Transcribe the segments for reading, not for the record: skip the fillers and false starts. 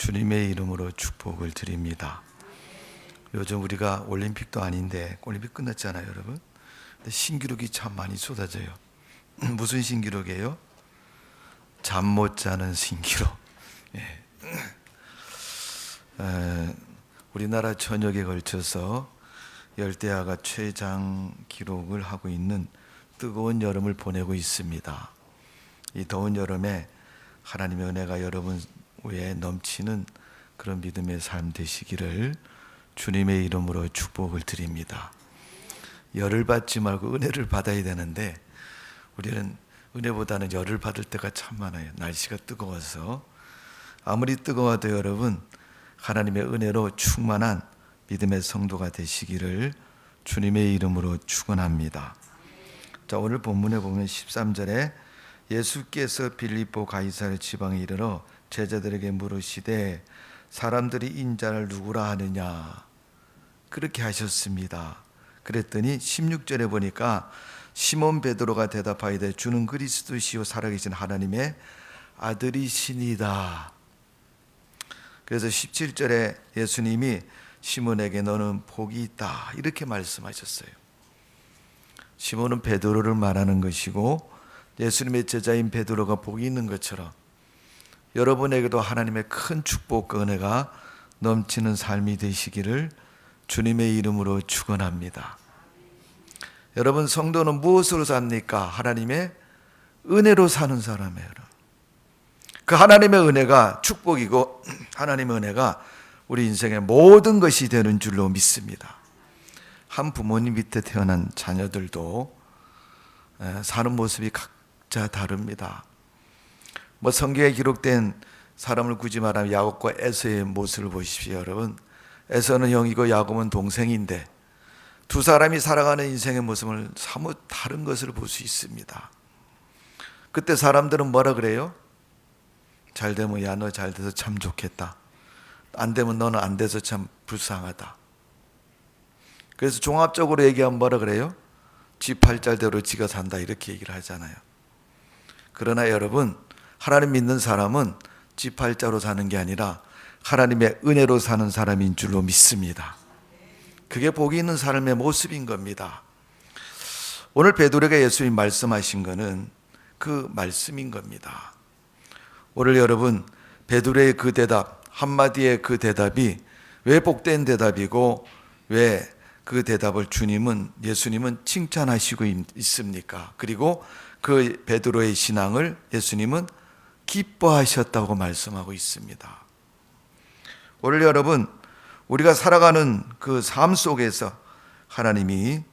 주님의 이름으로 축복을 드립니다. 요즘 우리가 올림픽도 아닌데 올림픽 끝났잖아요, 여러분. 근데 신기록이 참 많이 쏟아져요. 무슨 신기록이에요? 잠 못 자는 신기록. 예. 우리나라 전역에 걸쳐서 열대야가 최장 기록을 하고 있는 뜨거운 여름을 보내고 있습니다. 이 더운 여름에 하나님의 은혜가 여러분 위에 넘치는 그런 믿음의 삶 되시기를 주님의 이름으로 축복을 드립니다. 열을 받지 말고 은혜를 받아야 되는데 우리는 은혜보다는 열을 받을 때가 참 많아요. 날씨가 뜨거워서. 아무리 뜨거워도 여러분 하나님의 은혜로 충만한 믿음의 성도가 되시기를 주님의 이름으로 축원합니다. 자, 오늘 본문에 보면 13절에 예수께서 빌립보 가이사랴 지방에 이르러 제자들에게 물으시되 사람들이 인자를 누구라 하느냐 그렇게 하셨습니다. 그랬더니 16절에 보니까 시몬 베드로가 대답하이되 주는 그리스도시요 살아계신 하나님의 아들이시니다. 그래서 17절에 예수님이 시몬에게 너는 복이 있다 이렇게 말씀하셨어요. 시몬은 베드로를 말하는 것이고 예수님의 제자인 베드로가 복이 있는 것처럼 여러분에게도 하나님의 큰 축복과 은혜가 넘치는 삶이 되시기를 주님의 이름으로 축원합니다. 여러분, 성도는 무엇으로 삽니까? 하나님의 은혜로 사는 사람이에요. 그 하나님의 은혜가 축복이고 하나님의 은혜가 우리 인생의 모든 것이 되는 줄로 믿습니다. 한 부모님 밑에 태어난 자녀들도 사는 모습이 각자 다릅니다. 성경에 기록된 사람을 굳이 말하면 야곱과 에서의 모습을 보십시오. 여러분, 에서는 형이고 야곱은 동생인데 두 사람이 살아가는 인생의 모습을 사뭇 다른 것을 볼 수 있습니다. 그때 사람들은 뭐라 그래요? 잘 되면 야 너 잘 돼서 참 좋겠다. 안 되면 너는 안 돼서 참 불쌍하다. 그래서 종합적으로 얘기하면 뭐라 그래요? 지 팔자대로 지가 산다 이렇게 얘기를 하잖아요. 그러나 여러분, 하나님 믿는 사람은 지 팔자로 사는 게 아니라 하나님의 은혜로 사는 사람인 줄로 믿습니다. 그게 복이 있는 삶의 모습인 겁니다. 오늘 베드로에게 예수님이 말씀하신 것은 그 말씀인 겁니다. 오늘 여러분 베드로의 그 대답 한마디의 그 대답이 왜 복된 대답이고 왜 그 대답을 예수님은 칭찬하시고 있습니까? 그리고 그 베드로의 신앙을 예수님은 기뻐하셨다고 말씀하고 있습니다. 오늘 여러분 우리가 살아가는 그 삶 속에서 하나님이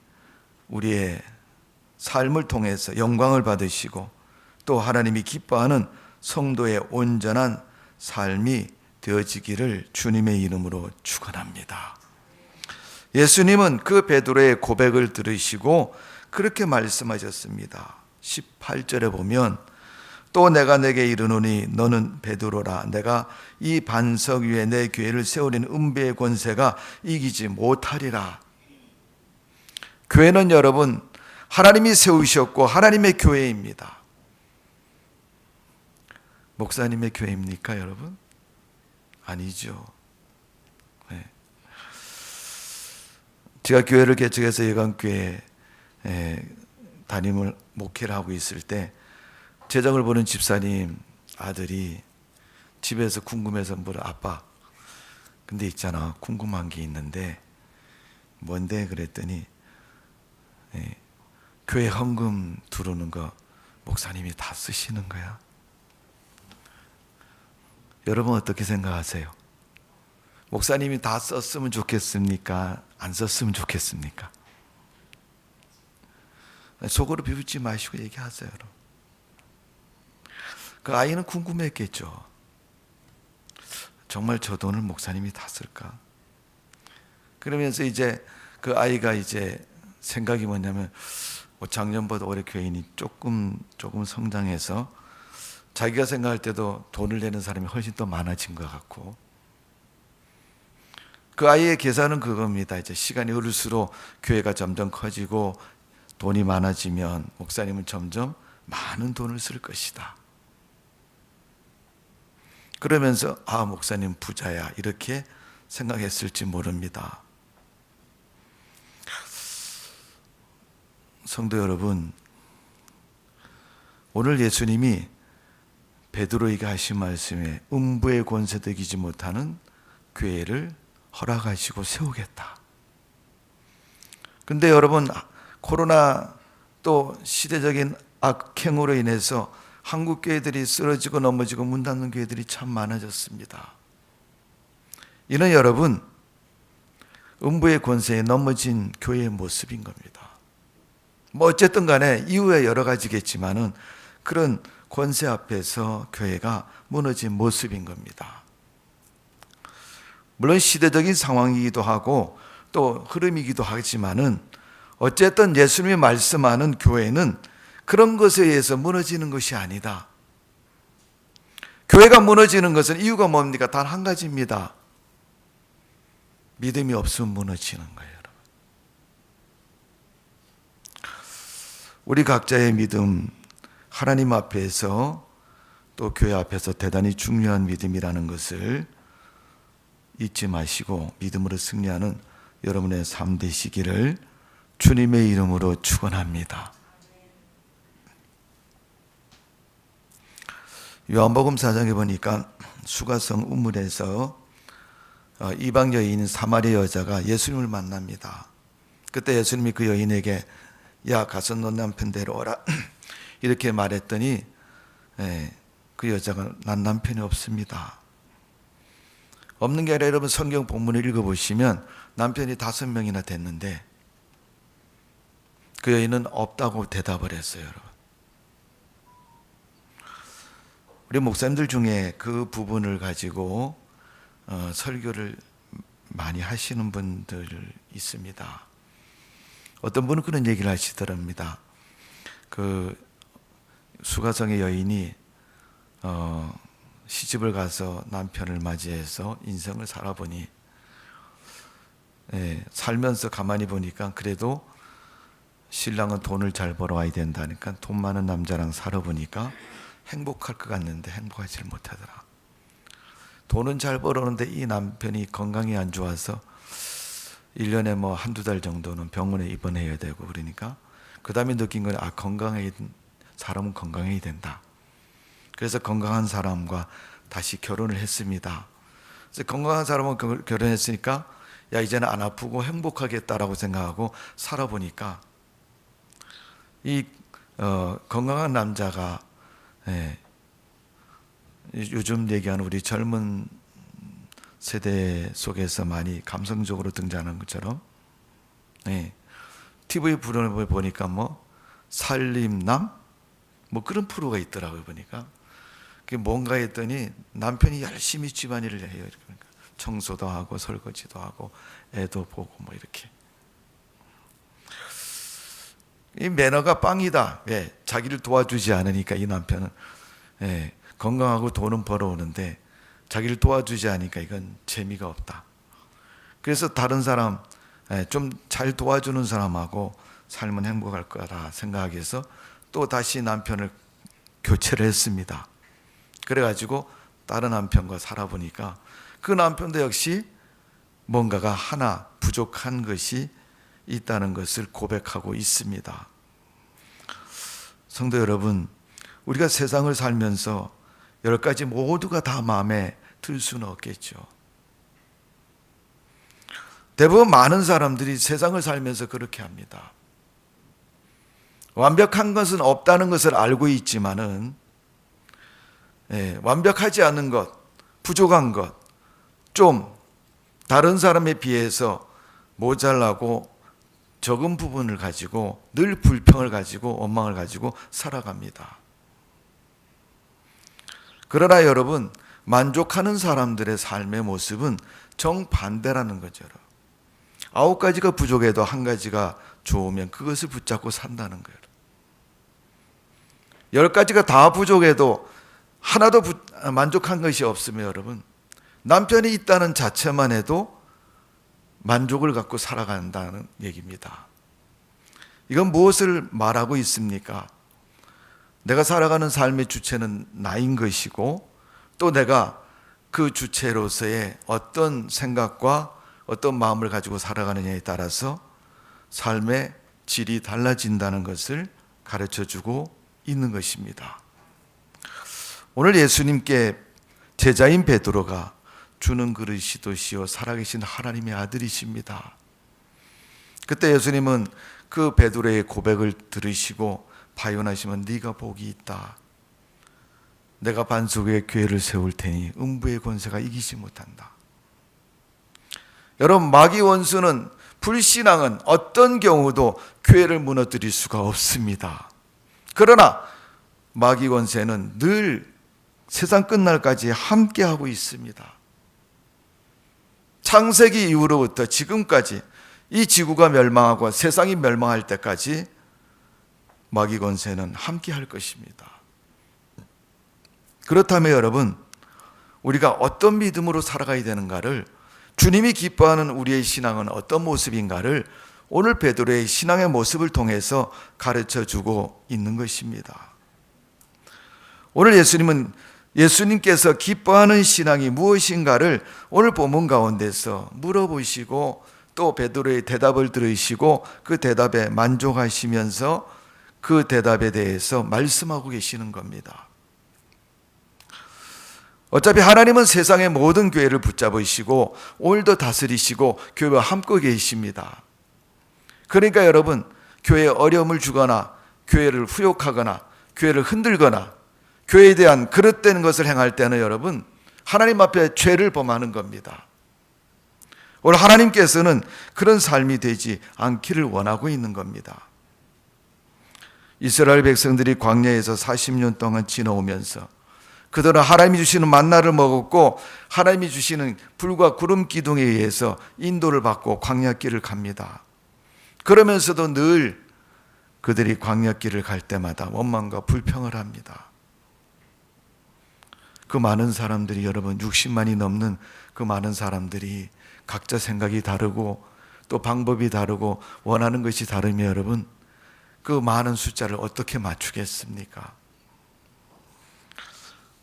우리의 삶을 통해서 영광을 받으시고 또 하나님이 기뻐하는 성도의 온전한 삶이 되어지기를 주님의 이름으로 축원합니다. 예수님은 그 베드로의 고백을 들으시고 그렇게 말씀하셨습니다. 18절에 보면 또 내가 내게 이르노니 너는 베드로라. 내가 이 반석 위에 내 교회를 세우리는 은배의 권세가 이기지 못하리라. 교회는 여러분 하나님이 세우셨고 하나님의 교회입니다. 목사님의 교회입니까, 여러분? 아니죠. 네. 제가 교회를 개척해서 예강교회 담임을 목회를 하고 있을 때 재정을 보는 집사님 아들이 집에서 궁금해서 아빠 근데 있잖아 궁금한 게 있는데 뭔데 그랬더니 교회 헌금 들어오는 거 목사님이 다 쓰시는 거야. 여러분 어떻게 생각하세요? 목사님이 다 썼으면 좋겠습니까? 안 썼으면 좋겠습니까? 속으로 비웃지 마시고 얘기하세요. 여러분. 그 아이는 궁금했겠죠. 정말 저 돈을 목사님이 다 쓸까? 그러면서 이제 그 아이가 이제 생각이 뭐냐면 작년보다 올해 교인이 조금 성장해서 자기가 생각할 때도 돈을 내는 사람이 훨씬 더 많아진 것 같고 그 아이의 계산은 그겁니다. 이제 시간이 흐를수록 교회가 점점 커지고 돈이 많아지면 목사님은 점점 많은 돈을 쓸 것이다. 그러면서 목사님 부자야 이렇게 생각했을지 모릅니다. 성도 여러분, 오늘 예수님이 베드로에게 하신 말씀에 음부의 권세도 이기지 못하는 교회를 허락하시고 세우겠다. 근데 여러분, 코로나 또 시대적인 악행으로 인해서 한국 교회들이 쓰러지고 넘어지고 문 닫는 교회들이 참 많아졌습니다. 이는 여러분, 음부의 권세에 넘어진 교회의 모습인 겁니다. 뭐 어쨌든 간에 이후에 여러 가지겠지만은 그런 권세 앞에서 교회가 무너진 모습인 겁니다. 물론 시대적인 상황이기도 하고 또 흐름이기도 하지만은 어쨌든 예수님이 말씀하는 교회는 그런 것에 의해서 무너지는 것이 아니다. 교회가 무너지는 것은 이유가 뭡니까? 단 한 가지입니다. 믿음이 없으면 무너지는 거예요, 여러분. 우리 각자의 믿음, 하나님 앞에서 또 교회 앞에서 대단히 중요한 믿음이라는 것을 잊지 마시고 믿음으로 승리하는 여러분의 삶 되시기를 주님의 이름으로 축원합니다. 요한복음 4장에 보니까 수가성 우물에서 이방 여인 사마리아 여자가 예수님을 만납니다. 그때 예수님이 그 여인에게 야 가서 너 남편 데려오라 이렇게 말했더니 그 여자가 난 남편이 없습니다. 없는 게 아니라 여러분 성경 본문을 읽어보시면 남편이 5명이나 됐는데 그 여인은 없다고 대답을 했어요. 여러분. 우리 목사님들 중에 그 부분을 가지고 설교를 많이 하시는 분들 있습니다. 어떤 분은 그런 얘기를 하시더랍니다. 그 수가성의 여인이 시집을 가서 남편을 맞이해서 인생을 살아보니 살면서 가만히 보니까 그래도 신랑은 돈을 잘 벌어와야 된다니까 돈 많은 남자랑 살아보니까 행복할 것 같는데 행복하지 못하더라. 돈은 잘 벌었는데 이 남편이 건강이 안 좋아서 1년에 뭐 한두 달 정도는 병원에 입원해야 되고 그러니까 그 다음에 느낀 건 사람은 건강해야 된다. 그래서 건강한 사람과 다시 결혼을 했습니다. 그래서 건강한 사람은 결혼했으니까 야 이제는 안 아프고 행복하겠다라고 생각하고 살아보니까 이 건강한 남자가 요즘 얘기하는 우리 젊은 세대 속에서 많이 감성적으로 등장하는 것처럼 TV 프로그램을 보니까 뭐 살림남 뭐 그런 프로가 있더라고요. 보니까 그게 뭔가 했더니 남편이 열심히 집안일을 해요. 이렇게 그러니까 청소도 하고 설거지도 하고 애도 보고 뭐 이렇게 이 매너가 빵이다. 자기를 도와주지 않으니까 이 남편은 건강하고 돈은 벌어오는데 자기를 도와주지 않으니까 이건 재미가 없다. 그래서 다른 사람 좀 잘 도와주는 사람하고 살면 행복할 거라 생각하기 위해서 또 다시 남편을 교체를 했습니다. 그래가지고 다른 남편과 살아보니까 그 남편도 역시 뭔가가 하나 부족한 것이 있다는 것을 고백하고 있습니다. 성도 여러분, 우리가 세상을 살면서 10가지 모두가 다 마음에 들 수는 없겠죠. 대부분 많은 사람들이 세상을 살면서 그렇게 합니다. 완벽한 것은 없다는 것을 알고 있지만은 완벽하지 않은 것, 부족한 것, 좀 다른 사람에 비해서 모자라고 적은 부분을 가지고 늘 불평을 가지고 원망을 가지고 살아갑니다. 그러나 여러분, 만족하는 사람들의 삶의 모습은 정반대라는 거죠. 9가지가 부족해도 1가지가 좋으면 그것을 붙잡고 산다는 거예요. 10가지가 다 부족해도 하나도 만족한 것이 없으면 여러분, 남편이 있다는 자체만 해도 만족을 갖고 살아간다는 얘기입니다. 이건 무엇을 말하고 있습니까? 내가 살아가는 삶의 주체는 나인 것이고 또 내가 그 주체로서의 어떤 생각과 어떤 마음을 가지고 살아가느냐에 따라서 삶의 질이 달라진다는 것을 가르쳐주고 있는 것입니다. 오늘 예수님께 제자인 베드로가 주는 그릇이도시오 살아계신 하나님의 아들이십니다. 그때 예수님은 그 베드로의 고백을 들으시고 바요나시면 네가 복이 있다. 내가 반석 위에 교회를 세울 테니 음부의 권세가 이기지 못한다. 여러분, 마귀 원수는, 불신앙은 어떤 경우도 교회를 무너뜨릴 수가 없습니다. 그러나 마귀 권세는 늘 세상 끝날까지 함께하고 있습니다. 창세기 이후로부터 지금까지 이 지구가 멸망하고 세상이 멸망할 때까지 마귀 권세는 함께할 것입니다. 그렇다면 여러분, 우리가 어떤 믿음으로 살아가야 되는가를, 주님이 기뻐하는 우리의 신앙은 어떤 모습인가를 오늘 베드로의 신앙의 모습을 통해서 가르쳐주고 있는 것입니다. 오늘 예수님께서 기뻐하는 신앙이 무엇인가를 오늘 본문 가운데서 물어보시고 또 베드로의 대답을 들으시고 그 대답에 만족하시면서 그 대답에 대해서 말씀하고 계시는 겁니다. 어차피 하나님은 세상의 모든 교회를 붙잡으시고 오늘도 다스리시고 교회와 함께 계십니다. 그러니까 여러분, 교회에 어려움을 주거나 교회를 후욕하거나 교회를 흔들거나 교회에 대한 그릇된 것을 행할 때는 여러분, 하나님 앞에 죄를 범하는 겁니다. 오늘 하나님께서는 그런 삶이 되지 않기를 원하고 있는 겁니다. 이스라엘 백성들이 광야에서 40년 동안 지나오면서 그들은 하나님이 주시는 만나를 먹었고 하나님이 주시는 불과 구름 기둥에 의해서 인도를 받고 광야길을 갑니다. 그러면서도 늘 그들이 광야길을 갈 때마다 원망과 불평을 합니다. 그 많은 사람들이, 여러분 60만이 넘는 그 많은 사람들이 각자 생각이 다르고 또 방법이 다르고 원하는 것이 다르면 여러분, 그 많은 숫자를 어떻게 맞추겠습니까?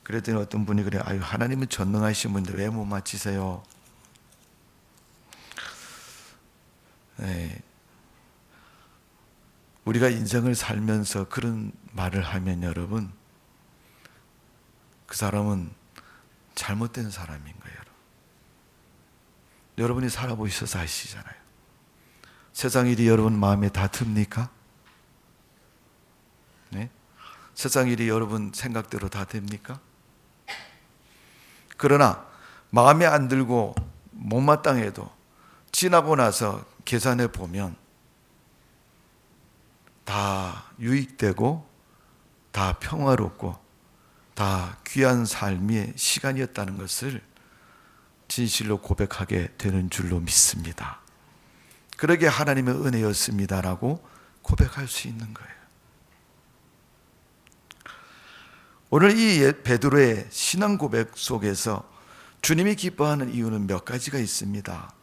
그랬더니 어떤 분이 그래요. 아유, 하나님은 전능하신 분인데 왜 못 맞히세요? 네. 우리가 인생을 살면서 그런 말을 하면 여러분, 그 사람은 잘못된 사람인 거예요. 여러분이 살아보셔서 아시잖아요. 세상 일이 여러분 마음에 다 듭니까? 네? 세상 일이 여러분 생각대로 다 됩니까? 그러나 마음에 안 들고 못마땅해도 지나고 나서 계산해 보면 다 유익되고 다 평화롭고 다 귀한 삶의 시간이었다는 것을 진실로 고백하게 되는 줄로 믿습니다. 그러게 하나님의 은혜였습니다라고 고백할 수 있는 거예요. 오늘 이 베드로의 신앙 고백 속에서 주님이 기뻐하는 이유는 몇 가지가 있습니다.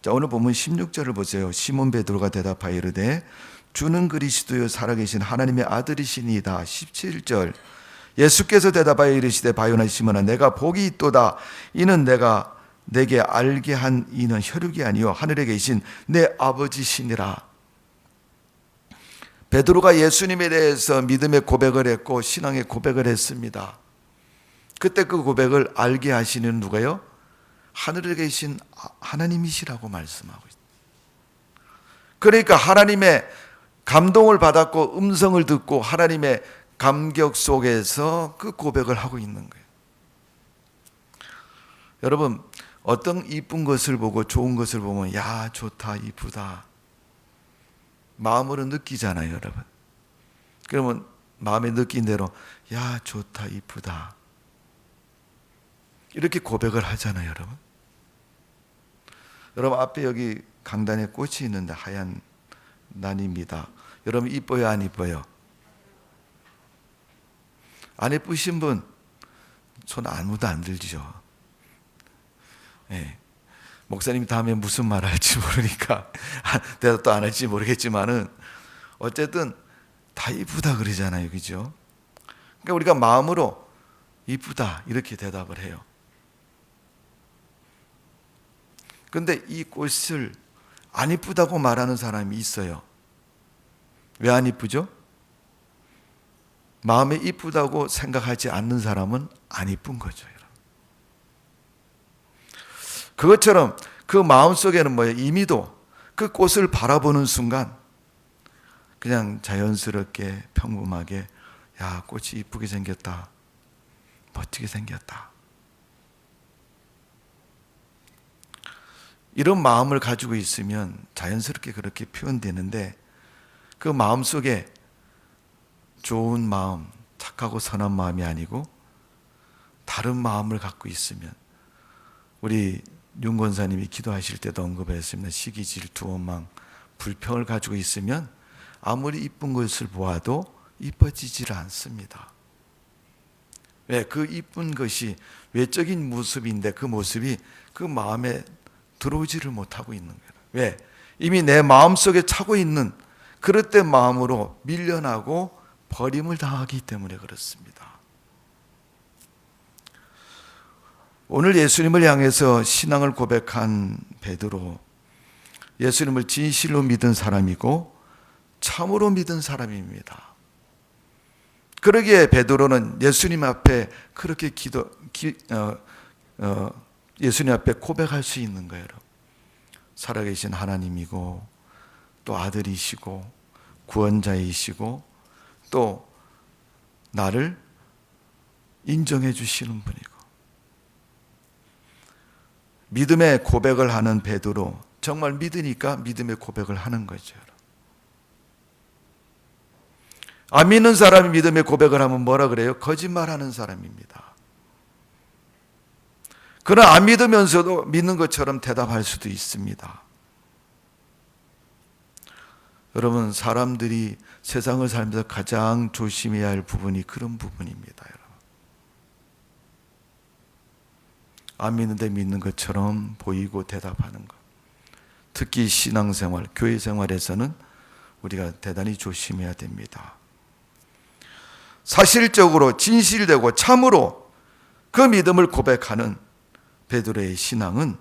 자, 오늘 보면 16절을 보세요. 시몬 베드로가 대답하여 이르되 주는 그리스도요 살아계신 하나님의 아들이시니이다. 17절 예수께서 대답하여 이르시되 바요나 시몬아 내가 복이 있도다. 이는 내가 내게 알게 한 이는 혈육이 아니요 하늘에 계신 내 아버지시니라. 베드로가 예수님에 대해서 믿음의 고백을 했고 신앙의 고백을 했습니다. 그때 그 고백을 알게 하시는 누가요? 하늘에 계신 하나님이시라고 말씀하고 있습니다. 그러니까 하나님의 감동을 받았고 음성을 듣고 하나님의 감격 속에서 그 고백을 하고 있는 거예요. 여러분, 어떤 이쁜 것을 보고 좋은 것을 보면 야 좋다 이쁘다 마음으로 느끼잖아요, 여러분. 그러면 마음에 느낀 대로 야 좋다 이쁘다 이렇게 고백을 하잖아요, 여러분. 여러분 앞에 여기 강단에 꽃이 있는데 하얀 난입니다. 여러분 이뻐요 안 이뻐요? 안 예쁘신 분 손 아무도 안 들죠. 네. 목사님이 다음에 무슨 말 할지 모르니까 대답도 안 할지 모르겠지만은 어쨌든 다 이쁘다 그러잖아요, 그죠? 그러니까 우리가 마음으로 이쁘다 이렇게 대답을 해요. 근데 이 꽃을 안 이쁘다고 말하는 사람이 있어요. 왜 안 이쁘죠? 마음에 이쁘다고 생각하지 않는 사람은 안 이쁜 거죠. 그것처럼 그 마음속에는 뭐예요? 이미도 그 꽃을 바라보는 순간 그냥 자연스럽게 평범하게 야, 꽃이 이쁘게 생겼다. 멋지게 생겼다. 이런 마음을 가지고 있으면 자연스럽게 그렇게 표현되는데 그 마음 속에 좋은 마음, 착하고 선한 마음이 아니고 다른 마음을 갖고 있으면 우리 윤 권사님이 기도하실 때도 언급했습니다. 시기, 질투, 원망, 불평을 가지고 있으면 아무리 이쁜 것을 보아도 이뻐지질 않습니다. 왜? 그 이쁜 것이 외적인 모습인데 그 모습이 그 마음에 들어오지를 못하고 있는 거예요. 왜? 이미 내 마음속에 차고 있는 그릇된 마음으로 밀려나고 버림을 당하기 때문에 그렇습니다. 오늘 예수님을 향해서 신앙을 고백한 베드로, 예수님을 진실로 믿은 사람이고 참으로 믿은 사람입니다. 그러기에 베드로는 예수님 앞에 그렇게 예수님 앞에 고백할 수 있는 거예요. 살아계신 하나님이고 또 아들이시고 구원자이시고 또 나를 인정해 주시는 분이고 믿음의 고백을 하는 베드로, 정말 믿으니까 믿음의 고백을 하는 거죠. 안 믿는 사람이 믿음의 고백을 하면 뭐라 그래요? 거짓말하는 사람입니다. 그러나 안 믿으면서도 믿는 것처럼 대답할 수도 있습니다. 여러분, 사람들이 세상을 살면서 가장 조심해야 할 부분이 그런 부분입니다. 여러분. 안 믿는데 믿는 것처럼 보이고 대답하는 것. 특히 신앙생활, 교회생활에서는 우리가 대단히 조심해야 됩니다. 사실적으로 진실되고 참으로 그 믿음을 고백하는 베드로의 신앙은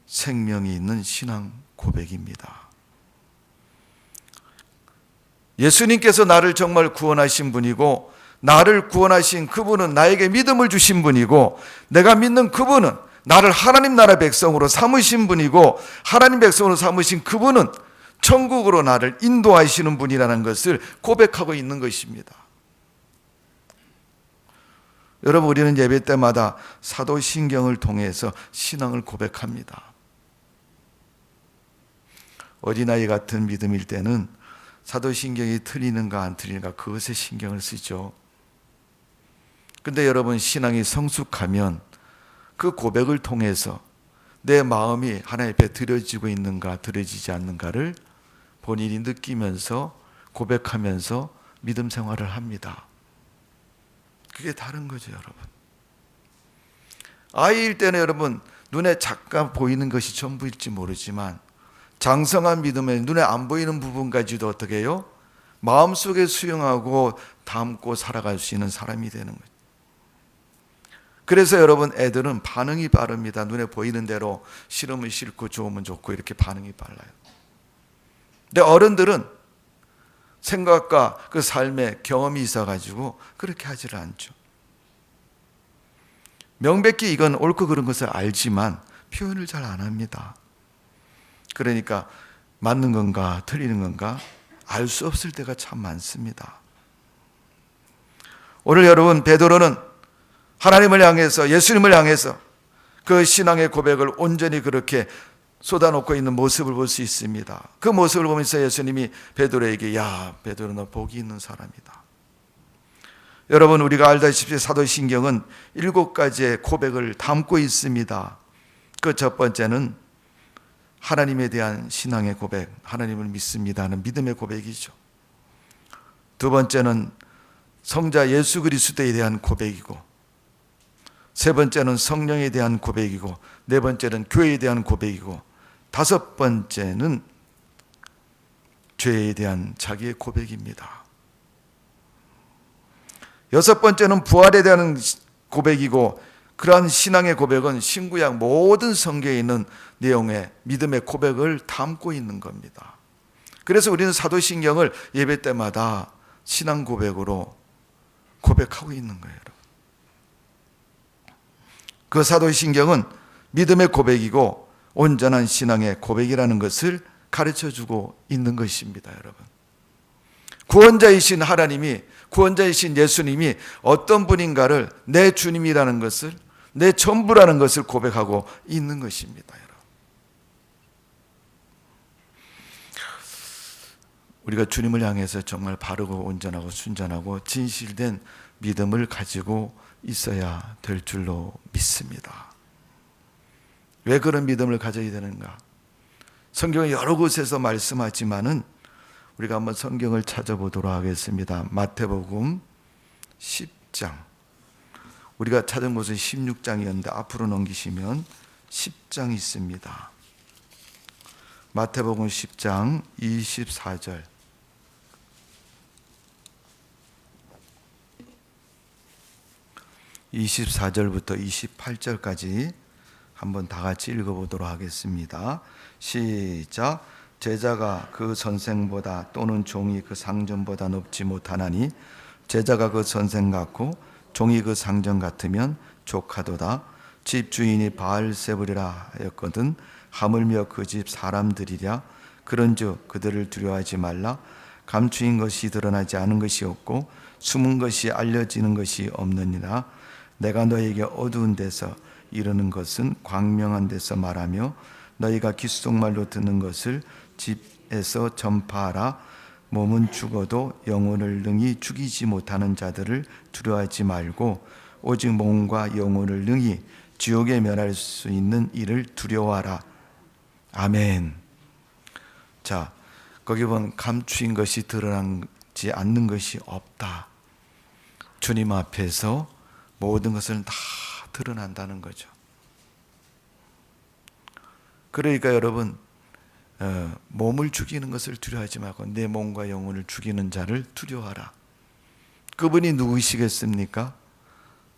생명이 있는 신앙 고백입니다. 예수님께서 나를 정말 구원하신 분이고 나를 구원하신 그분은 나에게 믿음을 주신 분이고 내가 믿는 그분은 나를 하나님 나라 백성으로 삼으신 분이고 하나님 백성으로 삼으신 그분은 천국으로 나를 인도하시는 분이라는 것을 고백하고 있는 것입니다. 여러분, 우리는 예배 때마다 사도신경을 통해서 신앙을 고백합니다. 어린아이 같은 믿음일 때는 사도신경이 틀리는가 안 틀리는가 그것에 신경을 쓰죠. 근데 여러분, 신앙이 성숙하면 그 고백을 통해서 내 마음이 하나님 앞에 드려지고 있는가 드려지지 않는가를 본인이 느끼면서 고백하면서 믿음 생활을 합니다. 그게 다른 거죠, 여러분. 아이일 때는 여러분 눈에 잠깐 보이는 것이 전부일지 모르지만 장성한 믿음에 눈에 안 보이는 부분까지도 어떻게 해요? 마음속에 수용하고 담고 살아갈 수 있는 사람이 되는 거죠. 그래서 여러분, 애들은 반응이 빠릅니다. 눈에 보이는 대로 싫으면 싫고 좋으면 좋고 이렇게 반응이 빨라요. 근데 어른들은 생각과 그 삶에 경험이 있어가지고 그렇게 하지를 않죠. 명백히 이건 옳고 그른 것을 알지만 표현을 잘 안 합니다. 그러니까 맞는 건가 틀리는 건가 알 수 없을 때가 참 많습니다. 오늘 여러분, 베드로는 하나님을 향해서, 예수님을 향해서 그 신앙의 고백을 온전히 그렇게 쏟아놓고 있는 모습을 볼 수 있습니다. 그 모습을 보면서 예수님이 베드로에게 야, 베드로 너 복이 있는 사람이다. 여러분, 우리가 알다시피 사도신경은 7가지의 고백을 담고 있습니다. 그 첫 번째는 하나님에 대한 신앙의 고백, 하나님을 믿습니다 하는 믿음의 고백이죠. 두 번째는 성자 예수 그리스도에 대한 고백이고, 세 번째는 성령에 대한 고백이고, 네 번째는 교회에 대한 고백이고, 다섯 번째는 죄에 대한 자기의 고백입니다. 여섯 번째는 부활에 대한 고백이고, 그러한 신앙의 고백은 신구약 모든 성경에 있는 내용의 믿음의 고백을 담고 있는 겁니다. 그래서 우리는 사도신경을 예배 때마다 신앙 고백으로 고백하고 있는 거예요. 그 사도신경은 믿음의 고백이고 온전한 신앙의 고백이라는 것을 가르쳐주고 있는 것입니다, 여러분. 구원자이신 하나님이, 구원자이신 예수님이 어떤 분인가를 내 주님이라는 것을, 내 전부라는 것을 고백하고 있는 것입니다, 여러분. 우리가 주님을 향해서 정말 바르고 온전하고 순전하고 진실된 믿음을 가지고 있어야 될 줄로 믿습니다. 왜 그런 믿음을 가져야 되는가? 성경은 여러 곳에서 말씀하지만은 우리가 한번 성경을 찾아보도록 하겠습니다. 마태복음 10장. 우리가 찾은 곳은 16장이었는데 앞으로 넘기시면 10장이 있습니다. 마태복음 10장 24절. 24절부터 28절까지 한번 다 같이 읽어보도록 하겠습니다. 시작. 제자가 그 선생보다 또는 종이 그 상전보다 높지 못하나니 제자가 그 선생 같고 종이 그 상전 같으면 족하도다. 집 주인이 바알세불이라 하였거든 하물며 그 집 사람들이랴. 그런즉 그들을 두려워하지 말라. 감추인 것이 드러나지 않은 것이 없고 숨은 것이 알려지는 것이 없느니라. 내가 너에게 어두운 데서 이르는 것은 광명한 데서 말하며 너희가 귓속말로 듣는 것을 집에서 전파하라. 몸은 죽어도 영혼을 능히 죽이지 못하는 자들을 두려워하지 말고 오직 몸과 영혼을 능히 지옥에 멸할 수 있는 이를 두려워하라. 아멘. 자, 거기 보면 감추인 것이 드러나지 않는 것이 없다. 주님 앞에서 모든 것은 다 드러난다는 거죠. 그러니까 여러분, 몸을 죽이는 것을 두려워하지 말고 내 몸과 영혼을 죽이는 자를 두려워하라. 그분이 누구시겠습니까?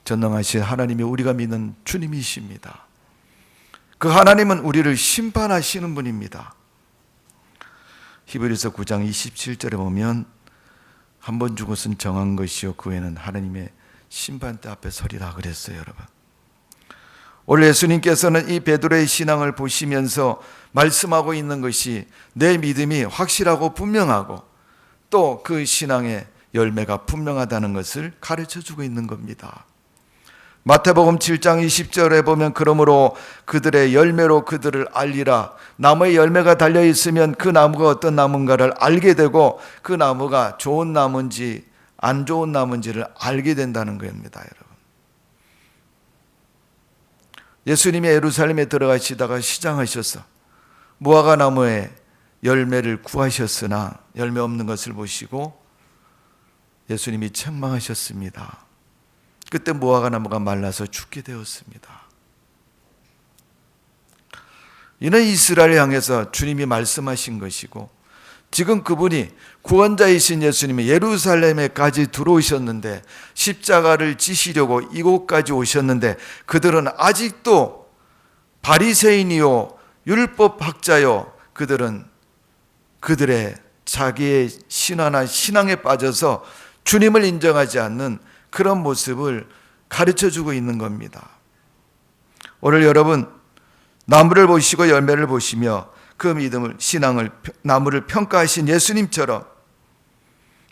전능하신 하나님이 우리가 믿는 주님이십니다. 그 하나님은 우리를 심판하시는 분입니다. 히브리서 9장 27절에 보면 한 번 죽었은 정한 것이요 그 외에는 하나님의 심판대 앞에 서리라 그랬어요, 여러분. 오늘 예수님께서는 이 베드로의 신앙을 보시면서 말씀하고 있는 것이 내 믿음이 확실하고 분명하고 또 그 신앙의 열매가 분명하다는 것을 가르쳐주고 있는 겁니다. 마태복음 7장 20절에 보면 그러므로 그들의 열매로 그들을 알리라. 나무에 열매가 달려있으면 그 나무가 어떤 나무인가를 알게 되고 그 나무가 좋은 나무인지 안 좋은 나무인지를 알게 된다는 겁니다, 여러분. 예수님이 예루살렘에 들어가시다가 시장하셔서 무화과 나무에 열매를 구하셨으나 열매 없는 것을 보시고 예수님이 책망하셨습니다. 그때 무화과 나무가 말라서 죽게 되었습니다. 이는 이스라엘을 향해서 주님이 말씀하신 것이고 지금 그분이 구원자이신 예수님이 예루살렘에까지 들어오셨는데 십자가를 지시려고 이곳까지 오셨는데 그들은 아직도 바리새인이요 율법학자요 그들은 그들의 자기의 신화나 신앙에 빠져서 주님을 인정하지 않는 그런 모습을 가르쳐주고 있는 겁니다. 오늘 여러분 나무를 보시고 열매를 보시며 그 믿음을 신앙을 나무를 평가하신 예수님처럼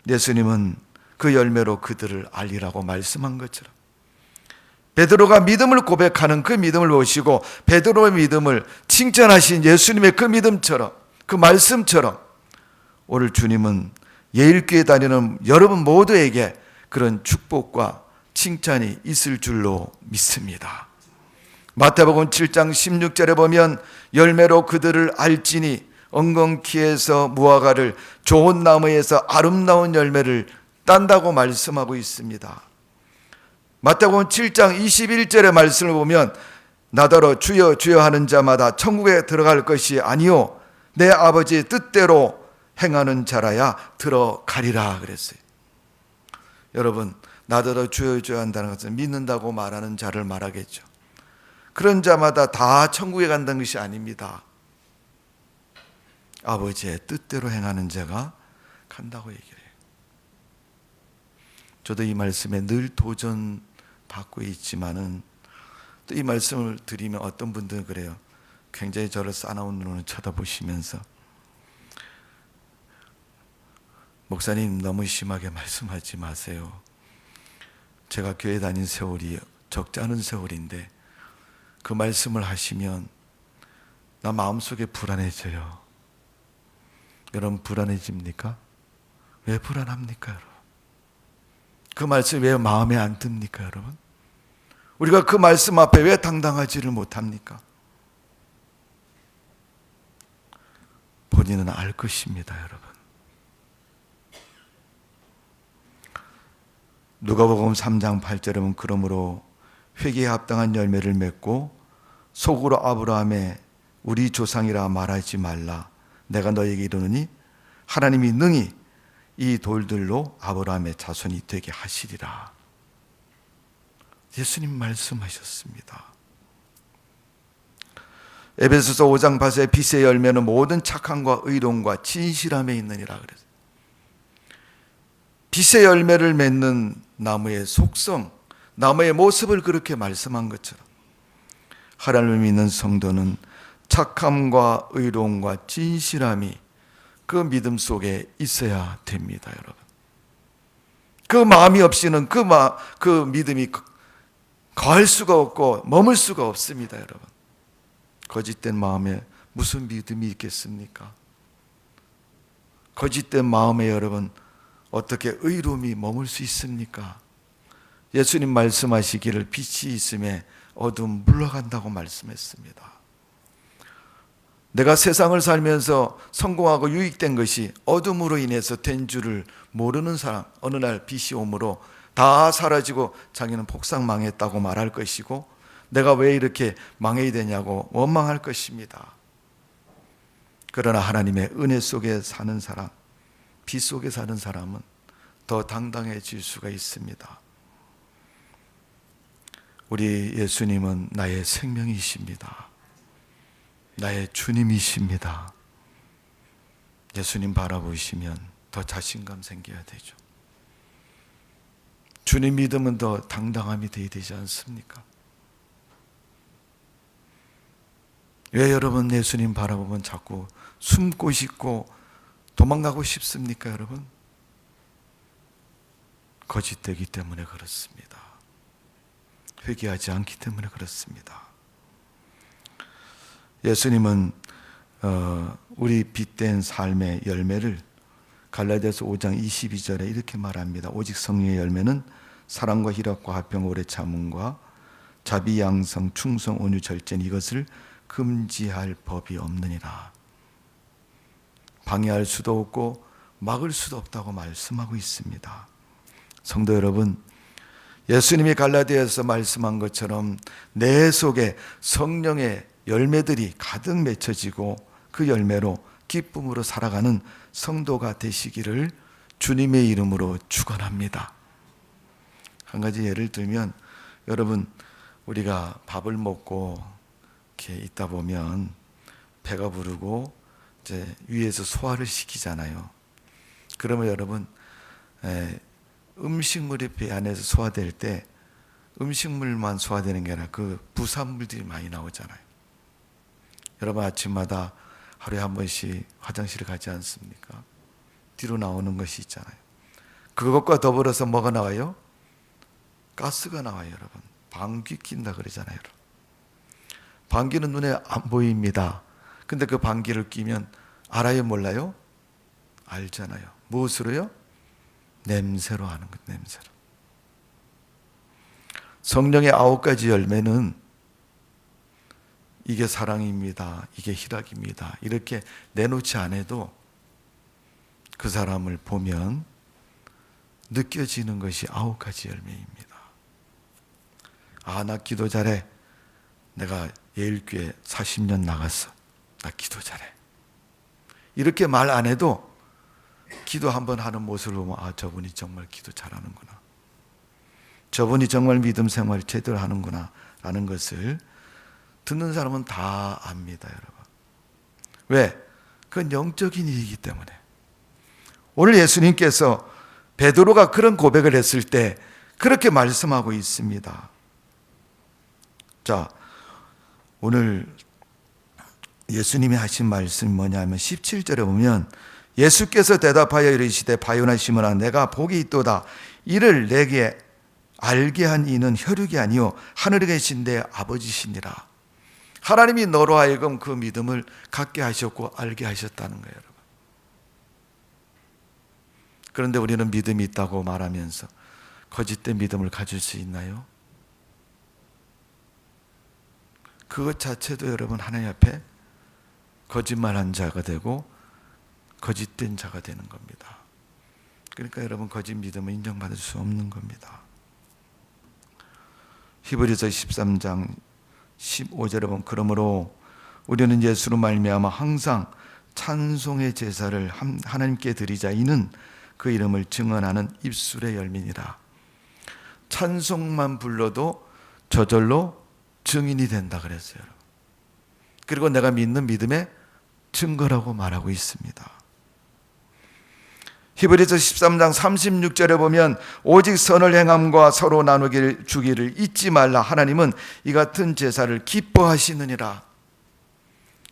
예수님은 그 열매로 그들을 알리라고 말씀한 것처럼 베드로가 믿음을 고백하는 그 믿음을 보시고 베드로의 믿음을 칭찬하신 예수님의 그 믿음처럼 그 말씀처럼 오늘 주님은 예일교회 다니는 여러분 모두에게 그런 축복과 칭찬이 있을 줄로 믿습니다. 마태복음 7장 16절에 보면 열매로 그들을 알지니 엉겅퀴에서 무화과를 좋은 나무에서 아름다운 열매를 딴다고 말씀하고 있습니다. 마태복음 7장 21절의 말씀을 보면 나더러 주여 주여 하는 자마다 천국에 들어갈 것이 아니요 내 아버지의 뜻대로 행하는 자라야 들어가리라 그랬어요. 여러분 나더러 주여 주여 한다는 것은 믿는다고 말하는 자를 말하겠죠. 그런 자마다 다 천국에 간다는 것이 아닙니다. 아버지의 뜻대로 행하는 자가 간다고 얘기해요. 저도 이 말씀에 늘 도전받고 있지만은 또 이 말씀을 드리면 어떤 분들은 그래요. 굉장히 저를 싸나운 눈으로 쳐다보시면서 목사님 너무 심하게 말씀하지 마세요. 제가 교회 다닌 세월이 적지 않은 세월인데 그 말씀을 하시면 나 마음속에 불안해져요. 여러분 불안해집니까? 왜 불안합니까, 여러분? 그 말씀이 왜 마음에 안 듭니까, 여러분? 우리가 그 말씀 앞에 왜 당당하지를 못합니까? 본인은 알 것입니다, 여러분. 누가복음 3장 8절에 보면 그러므로 회개에 합당한 열매를 맺고 속으로 아브라함의 우리 조상이라 말하지 말라. 내가 너에게 이르노니 하나님이 능히 이 돌들로 아브라함의 자손이 되게 하시리라. 예수님 말씀하셨습니다. 에베소서 5장 8절에 빛의 열매는 모든 착함과 의로움과 진실함에 있느니라 그랬어요. 빛의 열매를 맺는 나무의 속성, 나무의 모습을 그렇게 말씀한 것처럼 하나님을 믿는 성도는 착함과 의로움과 진실함이 그 믿음 속에 있어야 됩니다, 여러분. 그 마음이 없이는 그 믿음이 거할 수가 없고 머물 수가 없습니다, 여러분. 거짓된 마음에 무슨 믿음이 있겠습니까? 거짓된 마음에 여러분 어떻게 의로움이 머물 수 있습니까? 예수님 말씀하시기를 빛이 있음에 어둠 물러간다고 말씀했습니다. 내가 세상을 살면서 성공하고 유익된 것이 어둠으로 인해서 된 줄을 모르는 사람, 어느 날 빛이 오므로 다 사라지고 자기는 폭삭 망했다고 말할 것이고 내가 왜 이렇게 망해야 되냐고 원망할 것입니다. 그러나 하나님의 은혜 속에 사는 사람, 빛 속에 사는 사람은 더 당당해질 수가 있습니다. 우리 예수님은 나의 생명이십니다. 나의 주님이십니다. 예수님 바라보시면 더 자신감 생겨야 되죠. 주님 믿으면 더 당당함이 되어야 되지 않습니까? 왜 여러분 예수님 바라보면 자꾸 숨고 싶고 도망가고 싶습니까, 여러분? 거짓되기 때문에 그렇습니다. 회개하지 않기 때문에 그렇습니다. 예수님은 우리 빛된 삶의 열매를 갈라디아서 5장 22절에 이렇게 말합니다. 오직 성령의 열매는 사랑과 희락과 화평 오래 참음과 자비 양성 충성 온유 절제는 이것을 금지할 법이 없느니라. 방해할 수도 없고 막을 수도 없다고 말씀하고 있습니다. 성도 여러분, 예수님이 갈라디아에서 말씀한 것처럼 내 속에 성령의 열매들이 가득 맺혀지고 그 열매로 기쁨으로 살아가는 성도가 되시기를 주님의 이름으로 축원합니다. 한 가지 예를 들면 여러분 우리가 밥을 먹고 이렇게 있다 보면 배가 부르고 이제 위에서 소화를 시키잖아요. 그러면 여러분 음식물이 배 안에서 소화될 때 음식물만 소화되는 게 아니라 그 부산물들이 많이 나오잖아요. 여러분 아침마다 하루에 한 번씩 화장실을 가지 않습니까? 뒤로 나오는 것이 있잖아요. 그것과 더불어서 뭐가 나와요? 가스가 나와요, 여러분. 방귀 낀다 그러잖아요. 여러분. 방귀는 눈에 안 보입니다. 근데 그 방귀를 끼면 알아요, 몰라요? 알잖아요. 무엇으로요? 냄새로 하는 것, 냄새로. 성령의 9가지 열매는 이게 사랑입니다. 이게 희락입니다. 이렇게 내놓지 않아도 그 사람을 보면 느껴지는 것이 9가지 열매입니다. 아, 나 기도 잘해. 내가 예일교회 40년 나갔어. 나 기도 잘해. 이렇게 말 안 해도 기도 한번 하는 모습을 보면 아, 저분이 정말 기도 잘하는구나. 저분이 정말 믿음 생활을 제대로 하는구나 라는 것을 듣는 사람은 다 압니다, 여러분. 왜? 그건 영적인 일이기 때문에. 오늘 예수님께서 베드로가 그런 고백을 했을 때 그렇게 말씀하고 있습니다. 자, 오늘 예수님이 하신 말씀이 뭐냐면 17절에 보면 예수께서 대답하여 이르시되 바요나 시몬아 내가 복이 있도다. 이를 내게 알게 한 이는 혈육이 아니요 하늘에 계신 내 아버지시니라. 하나님이 너로 하여금 그 믿음을 갖게 하셨고 알게 하셨다는 거예요, 여러분. 그런데 우리는 믿음이 있다고 말하면서 거짓된 믿음을 가질 수 있나요? 그것 자체도 여러분 하나님 앞에 거짓말한 자가 되고 거짓된 자가 되는 겁니다. 그러니까 여러분 거짓 믿음은 인정받을 수 없는 겁니다. 히브리서 13장 15절에 보면 그러므로 우리는 예수로 말미암아 항상 찬송의 제사를 하나님께 드리자. 이는 그 이름을 증언하는 입술의 열매니라. 찬송만 불러도 저절로 증인이 된다 그랬어요. 그리고 내가 믿는 믿음의 증거라고 말하고 있습니다. 히브리서 13장 36절에 보면 오직 선을 행함과 서로 나누기를 주기를 잊지 말라. 하나님은 이 같은 제사를 기뻐하시느니라.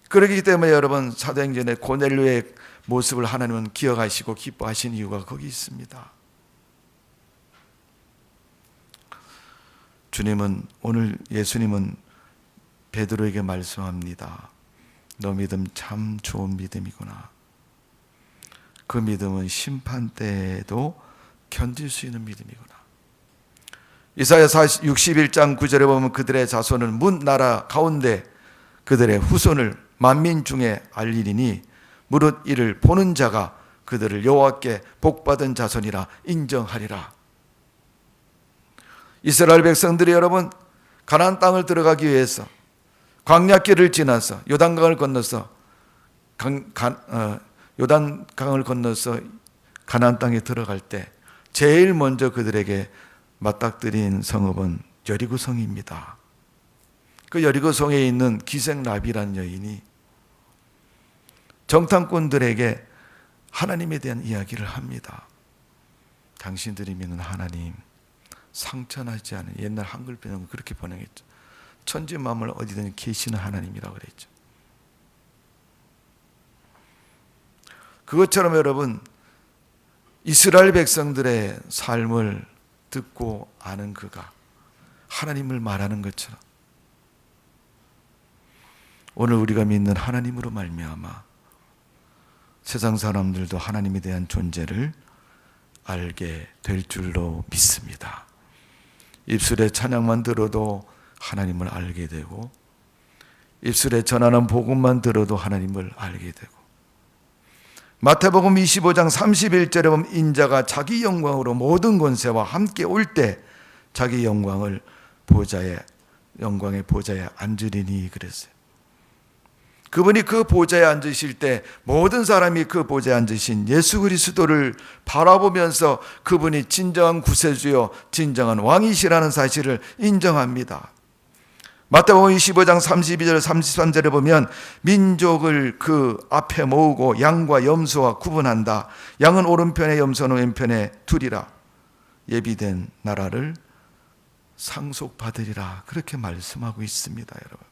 그렇기 때문에 여러분 사도행전의 고넬료의 모습을 하나님은 기억하시고 기뻐하신 이유가 거기 있습니다. 주님은 오늘 예수님은 베드로에게 말씀합니다. 너 믿음 참 좋은 믿음이구나. 그 믿음은 심판 때에도 견딜 수 있는 믿음이구나. 이사야 61장 9절에 보면 그들의 자손은 문 나라 가운데 그들의 후손을 만민 중에 알리리니 무릇 이를 보는 자가 그들을 여호와께 복받은 자손이라 인정하리라. 이스라엘 백성들이 여러분 가나안 땅을 들어가기 위해서 광야길을 지나서 요단강을 건너서 요단강을 건너서 가나안 땅에 들어갈 때 제일 먼저 그들에게 맞닥뜨린 성읍은 여리고 성입니다. 그 여리고 성에 있는 기생라비라는 여인이 정탐꾼들에게 하나님에 대한 이야기를 합니다. 당신들이 믿는 하나님 상처나지 않은 옛날 한글 번역은 그렇게 번역했죠. 천지만물 어디든 계시는 하나님이라고 그랬죠. 그것처럼 여러분 이스라엘 백성들의 삶을 듣고 아는 그가 하나님을 말하는 것처럼 오늘 우리가 믿는 하나님으로 말미암아 세상 사람들도 하나님에 대한 존재를 알게 될 줄로 믿습니다. 입술에 찬양만 들어도 하나님을 알게 되고 입술에 전하는 복음만 들어도 하나님을 알게 되고 마태복음 25장 31절에 보면 인자가 자기 영광으로 모든 권세와 함께 올 때 자기 영광의 보좌에 앉으리니 그랬어요. 그분이 그 보좌에 앉으실 때 모든 사람이 그 보좌에 앉으신 예수 그리스도를 바라보면서 그분이 진정한 구세주요 진정한 왕이시라는 사실을 인정합니다. 마태복음 25장 32절 33절에 보면 민족을 그 앞에 모으고 양과 염소와 구분한다. 양은 오른편에 염소는 왼편에 두리라. 예비된 나라를 상속받으리라. 그렇게 말씀하고 있습니다, 여러분.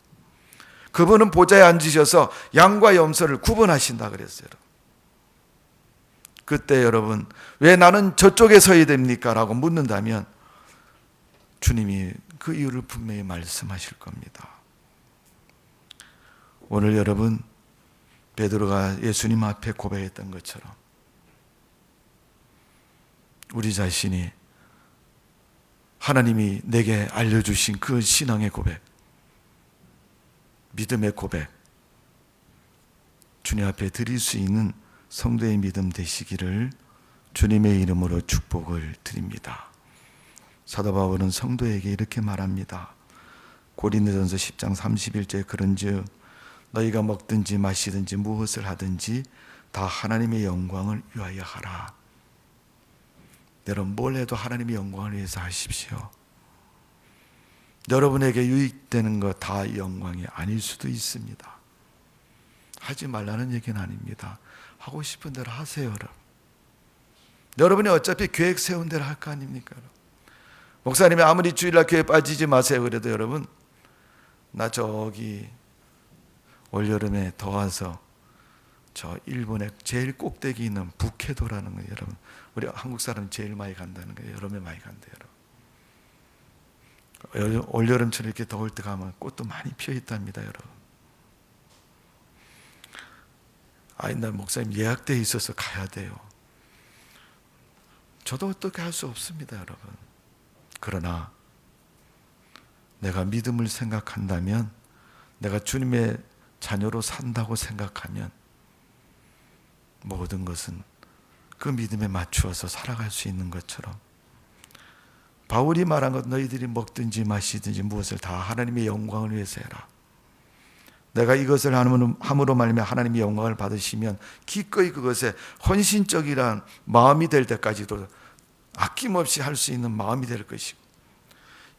그분은 보좌에 앉으셔서 양과 염소를 구분하신다 그랬어요. 그때 여러분 왜 나는 저쪽에 서야 됩니까? 라고 묻는다면 주님이 그 이유를 분명히 말씀하실 겁니다. 오늘 여러분 베드로가 예수님 앞에 고백했던 것처럼 우리 자신이 하나님이 내게 알려주신 그 신앙의 고백, 믿음의 고백, 주님 앞에 드릴 수 있는 성도의 믿음 되시기를 주님의 이름으로 축복을 드립니다. 사도 바울은 성도에게 이렇게 말합니다. 고린도전서 10장 31절에 그런즉 너희가 먹든지 마시든지 무엇을 하든지 다 하나님의 영광을 위하여 하라. 여러분 뭘 해도 하나님의 영광을 위해서 하십시오. 여러분에게 유익되는 것 다 영광이 아닐 수도 있습니다. 하지 말라는 얘기는 아닙니다. 하고 싶은 대로 하세요, 여러분. 여러분이 어차피 계획 세운 대로 할 거 아닙니까? 목사님이 아무리 주일날 교회 빠지지 마세요 그래도 여러분, 나 저기 올여름에 더워서 저 일본의 제일 꼭대기 있는 북해도라는 거예요, 여러분. 우리 한국 사람 제일 많이 간다는 거예요. 여름에 많이 간대요, 여러분. 올여름처럼 이렇게 더울 때 가면 꽃도 많이 피어 있답니다, 여러분. 나 목사님 예약돼 있어서 가야 돼요. 저도 어떻게 할 수 없습니다, 여러분. 그러나 내가 믿음을 생각한다면, 내가 주님의 자녀로 산다고 생각하면 모든 것은 그 믿음에 맞추어서 살아갈 수 있는 것처럼, 바울이 말한 것, 너희들이 먹든지 마시든지 무엇을 다 하나님의 영광을 위해서 해라. 내가 이것을 함으로 말미암아 하나님의 영광을 받으시면 기꺼이 그것에 헌신적이란 마음이 될 때까지도 아낌없이 할 수 있는 마음이 될 것이고,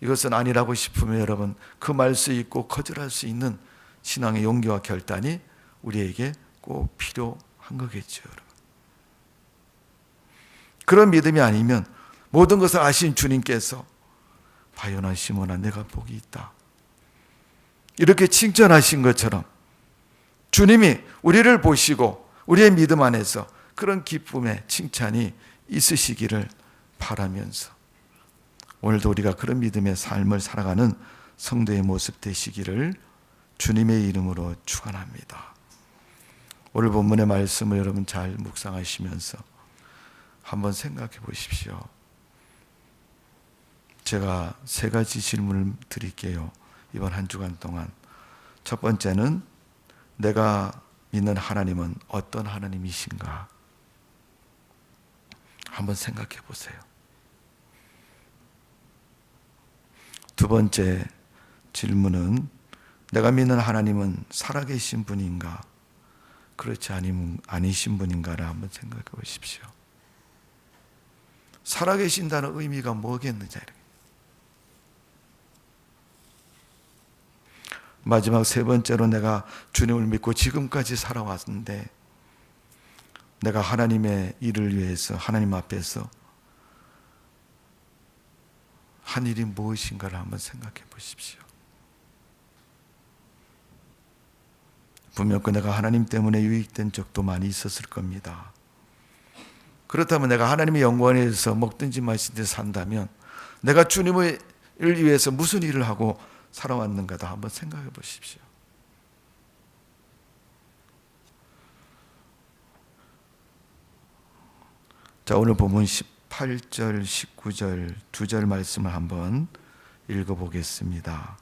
이것은 아니라고 싶으면 여러분 그 말 수 있고 거절할 수 있는 신앙의 용기와 결단이 우리에게 꼭 필요한 거겠죠, 여러분. 그런 믿음이 아니면 모든 것을 아신 주님께서 바요나 시몬아 내가 복이 있다 이렇게 칭찬하신 것처럼 주님이 우리를 보시고 우리의 믿음 안에서 그런 기쁨의 칭찬이 있으시기를 바라면서, 오늘도 우리가 그런 믿음의 삶을 살아가는 성도의 모습 되시기를 주님의 이름으로 축원합니다. 오늘 본문의 말씀을 여러분 잘 묵상하시면서 한번 생각해 보십시오. 제가 3가지 질문을 드릴게요, 이번 한 주간 동안. 첫 번째는 내가 믿는 하나님은 어떤 하나님이신가? 한번 생각해 보세요. 두 번째 질문은 내가 믿는 하나님은 살아계신 분인가, 그렇지 아니신 분인가를 한번 생각해 보십시오. 살아계신다는 의미가 뭐겠느냐. 마지막 3번째로 내가 주님을 믿고 지금까지 살아왔는데 내가 하나님의 일을 위해서 하나님 앞에서 한 일이 무엇인가를 한번 생각해 보십시오. 분명 내가 하나님 때문에 유익된 적도 많이 있었을 겁니다. 그렇다면 내가 하나님의 영광을 위해서 먹든지 마시든지 산다면 내가 주님을 위해서 무슨 일을 하고 살아왔는가도 한번 생각해 보십시오. 자, 오늘 본문 18절, 19절 2절 말씀을 한번 읽어보겠습니다.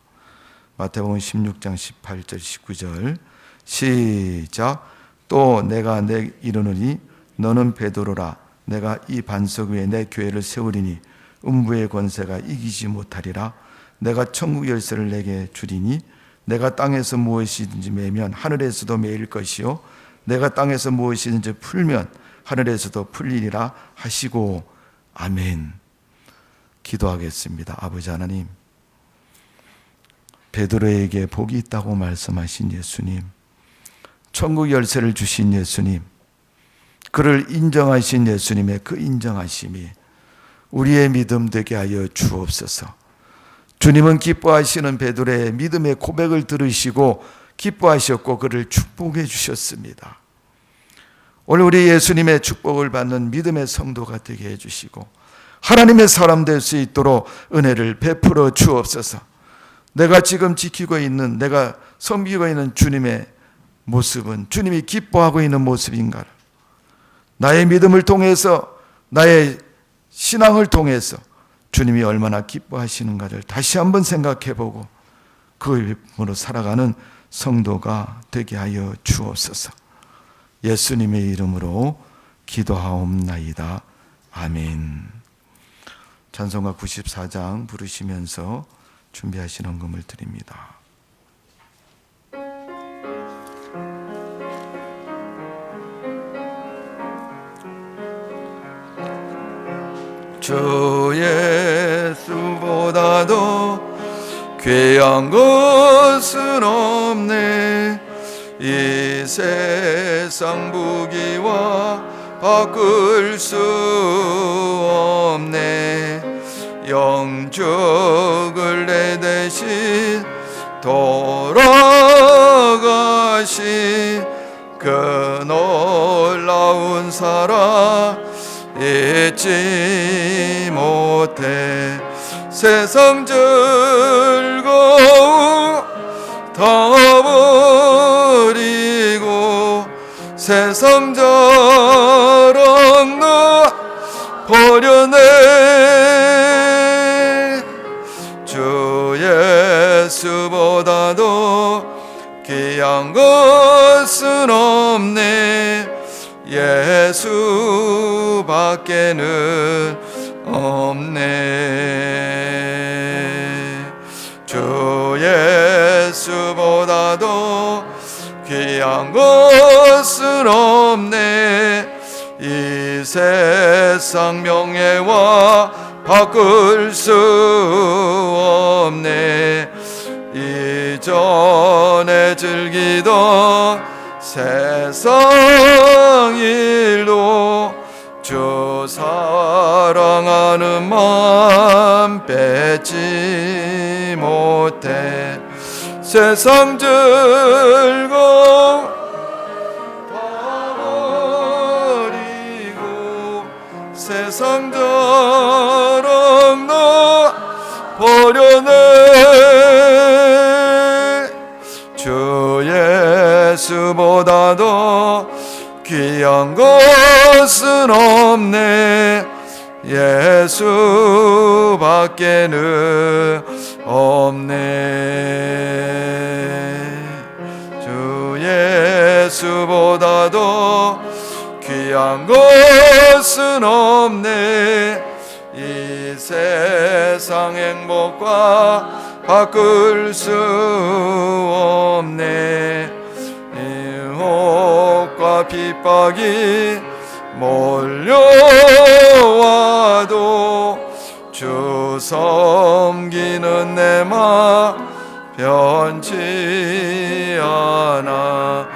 마태복음 16장 18절, 19절 시작. 또 내가 이르노니 너는 베드로라. 내가 이 반석 위에 내 교회를 세우리니 음부의 권세가 이기지 못하리라. 내가 천국 열쇠를 내게 주리니 내가 땅에서 무엇이든지 매면 하늘에서도 매일 것이요 내가 땅에서 무엇이든지 풀면 하늘에서도 풀리리라 하시고. 아멘. 기도하겠습니다. 아버지 하나님, 베드로에게 복이 있다고 말씀하신 예수님, 천국 열쇠를 주신 예수님, 그를 인정하신 예수님의 그 인정하심이 우리의 믿음 되게 하여 주옵소서. 주님은 기뻐하시는 베드로의 믿음의 고백을 들으시고 기뻐하셨고 그를 축복해 주셨습니다. 오늘 우리 예수님의 축복을 받는 믿음의 성도가 되게 해주시고 하나님의 사람 될 수 있도록 은혜를 베풀어 주옵소서. 내가 지금 지키고 있는, 내가 섬기고 있는 주님의 모습은 주님이 기뻐하고 있는 모습인가를, 나의 믿음을 통해서, 나의 신앙을 통해서 주님이 얼마나 기뻐하시는가를 다시 한번 생각해보고 그 힘으로 살아가는 성도가 되게 하여 주옵소서. 예수님의 이름으로 기도하옵나이다. 아멘. 찬송가 94장 부르시면서 준비하신 헌금을 드립니다. 주 예수보다도 귀한 것은 없네. 이 세상 부귀와 바꿀 수 없네. 영적을 내 대신 돌아가신 그 놀라운 사랑 잊지 못해. 세상 즐거움 다 버리고 세상 자랑 나 버려내. 주 예수보다도 귀한 것은 없네. 예수밖에는 없네. 주 예수보다도 귀한 것은 없네. 이 세상 명예와 바꿀 수 없네. 이전에 즐기던 세상 일도 주 사랑하는 마음 뺏지 못해. 세상 즐거움 다 버리고 세상 자랑 나 버려내. 주 예수보다도 귀한 것은 없네. 예수밖에는 없네. 주 예수보다도 귀한 것은 없네. 이 세상 행복과 바꿀 수 없네. 미혹과 핍박이 몰려와도 주 섬기는 내 마음 변치 않아.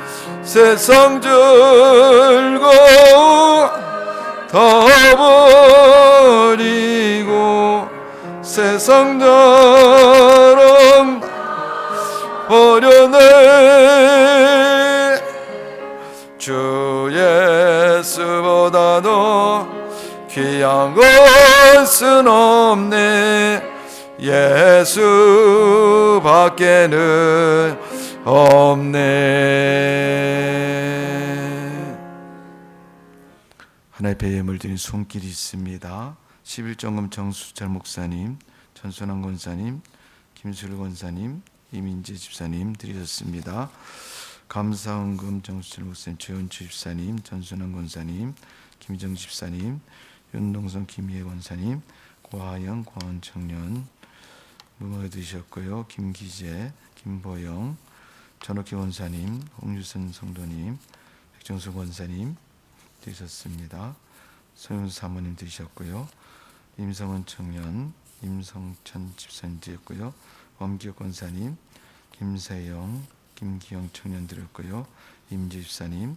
세상 즐거움 다 버리고 세상 자랑 버려내. 주 예수보다도 귀한 것은 없네. 예수밖에는 없네. 하나의 배예물 드린 손길이 있습니다. 11정금 정수철 목사님, 전순환 권사님, 김수일 권사님, 이민재 집사님 드리셨습니다. 감사헌금 정수철 목사님, 최원주 집사님, 전순환 권사님, 김희정 집사님, 윤동성 김희애 권사님, 고하영 고원청년 무마에 드셨고요. 김기재, 김보영, 전옥희 원사님, 홍유선 성도님, 백정수 권사님 드리셨습니다. 소윤 사모님 드리셨고요. 임성원 청년, 임성천 집사님 드렸고요. 엄기혁 권사님, 김세영, 김기영 청년 드렸고요. 임지 집사님,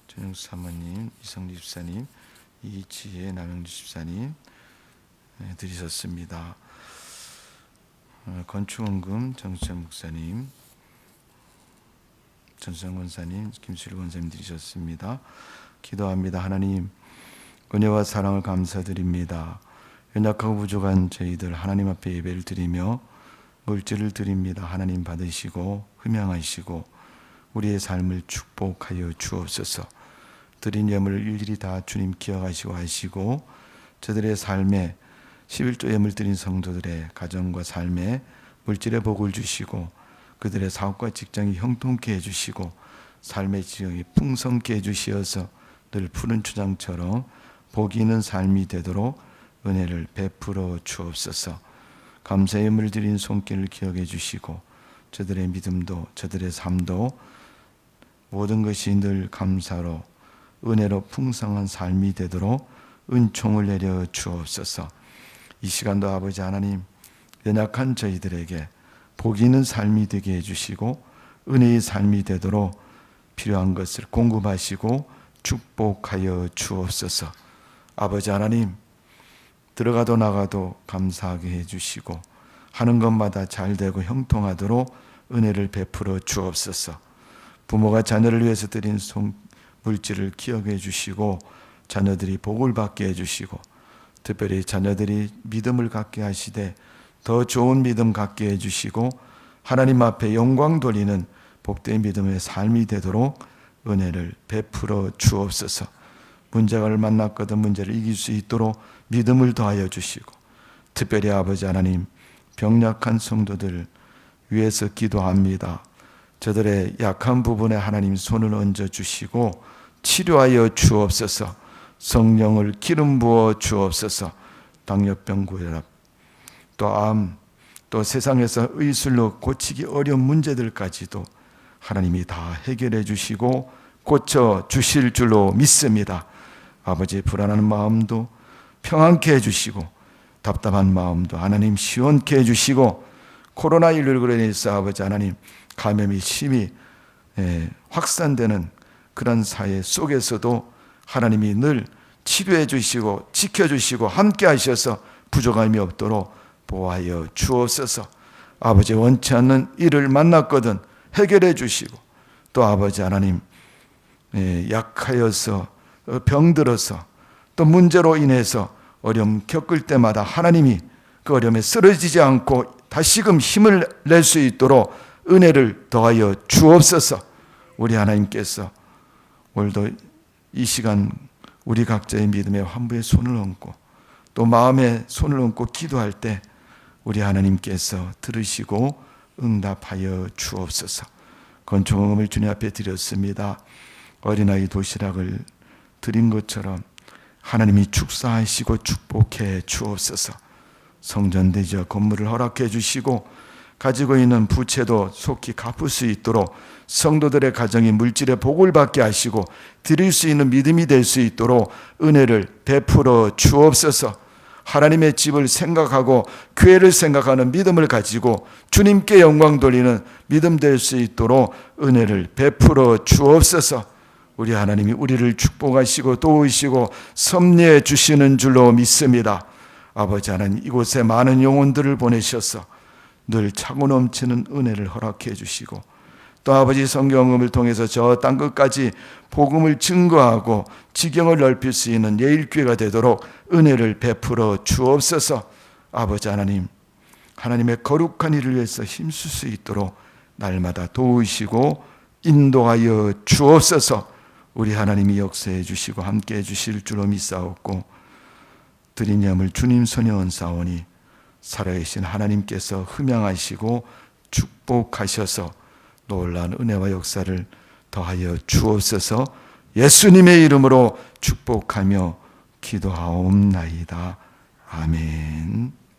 전영수 사모님, 이성리 집사님, 이지혜 남영주 집사님 드리셨습니다. 건축원금 정수철 목사님, 전수정 권사님, 김수일 권사님 드리셨습니다. 기도합니다. 하나님, 은혜와 사랑을 감사드립니다. 연약하고 부족한 저희들 하나님 앞에 예배를 드리며 물질을 드립니다. 하나님 받으시고 흠양하시고 우리의 삶을 축복하여 주옵소서. 드린 예물을 일일이 다 주님 기억하시고 하시고 저들의 삶에 11조 예물 드린 성도들의 가정과 삶에 물질의 복을 주시고 그들의 사업과 직장이 형통케 해주시고 삶의 지형이 풍성케 해주시어서 늘 푸른 초장처럼 복이 있는 삶이 되도록 은혜를 베풀어 주옵소서. 감사의 예물 드린 손길을 기억해 주시고 저들의 믿음도 저들의 삶도 모든 것이 늘 감사로 은혜로 풍성한 삶이 되도록 은총을 내려 주옵소서. 이 시간도 아버지 하나님, 연약한 저희들에게 복 있는 삶이 되게 해주시고 은혜의 삶이 되도록 필요한 것을 공급하시고 축복하여 주옵소서. 아버지 하나님, 들어가도 나가도 감사하게 해주시고 하는 것마다 잘 되고 형통하도록 은혜를 베풀어 주옵소서. 부모가 자녀를 위해서 드린 물질을 기억해 주시고 자녀들이 복을 받게 해주시고 특별히 자녀들이 믿음을 갖게 하시되 더 좋은 믿음 갖게 해주시고 하나님 앞에 영광 돌리는 복된 믿음의 삶이 되도록 은혜를 베풀어 주옵소서. 문제를 만났거든 문제를 이길 수 있도록 믿음을 더하여 주시고 특별히 아버지 하나님, 병약한 성도들 위해서 기도합니다. 저들의 약한 부분에 하나님 손을 얹어 주시고 치료하여 주옵소서. 성령을 기름 부어 주옵소서. 당뇨병, 고혈압, 또 암, 또 세상에서 의술로 고치기 어려운 문제들까지도 하나님이 다 해결해 주시고 고쳐 주실 줄로 믿습니다. 아버지, 불안한 마음도 평안케 해주시고 답답한 마음도 하나님 시원케 해주시고 코로나19로 인해서 아버지 하나님 감염이 심히 확산되는 그런 사회 속에서도 하나님이 늘 치료해 주시고 지켜주시고 함께 하셔서 부족함이 없도록 보호하여 주옵소서. 아버지, 원치 않는 일을 만났거든 해결해 주시고 또 아버지 하나님 약하여서 병들어서 또 문제로 인해서 어려움 겪을 때마다 하나님이 그 어려움에 쓰러지지 않고 다시금 힘을 낼 수 있도록 은혜를 더하여 주옵소서. 우리 하나님께서 오늘도 이 시간 우리 각자의 믿음의 환부에 손을 얹고 또 마음에 손을 얹고 기도할 때 우리 하나님께서 들으시고 응답하여 주옵소서. 건초금을 주님 앞에 드렸습니다. 어린아이 도시락을 드린 것처럼 하나님이 축사하시고 축복해 주옵소서. 성전대지와 건물을 허락해 주시고 가지고 있는 부채도 속히 갚을 수 있도록 성도들의 가정이 물질의 복을 받게 하시고 드릴 수 있는 믿음이 될 수 있도록 은혜를 베풀어 주옵소서. 하나님의 집을 생각하고 교회를 생각하는 믿음을 가지고 주님께 영광 돌리는 믿음 될 수 있도록 은혜를 베풀어 주옵소서. 우리 하나님이 우리를 축복하시고 도우시고 섭리해 주시는 줄로 믿습니다. 아버지 하나님, 이곳에 많은 영혼들을 보내셔서 늘 차고 넘치는 은혜를 허락해 주시고 또 아버지 성경음을 통해서 저 땅끝까지 복음을 증거하고 지경을 넓힐 수 있는 예일교회가 되도록 은혜를 베풀어 주옵소서. 아버지 하나님, 하나님의 거룩한 일을 위해서 힘쓸 수 있도록 날마다 도우시고 인도하여 주옵소서. 우리 하나님이 역사해 주시고 함께해 주실 줄로 믿사옵고 드린 예물 주님 손에 얹사오니 살아계신 하나님께서 흠양하시고 축복하셔서 놀라운 은혜와 역사를 더하여 주옵소서. 예수님의 이름으로 축복하며 기도하옵나이다. 아멘.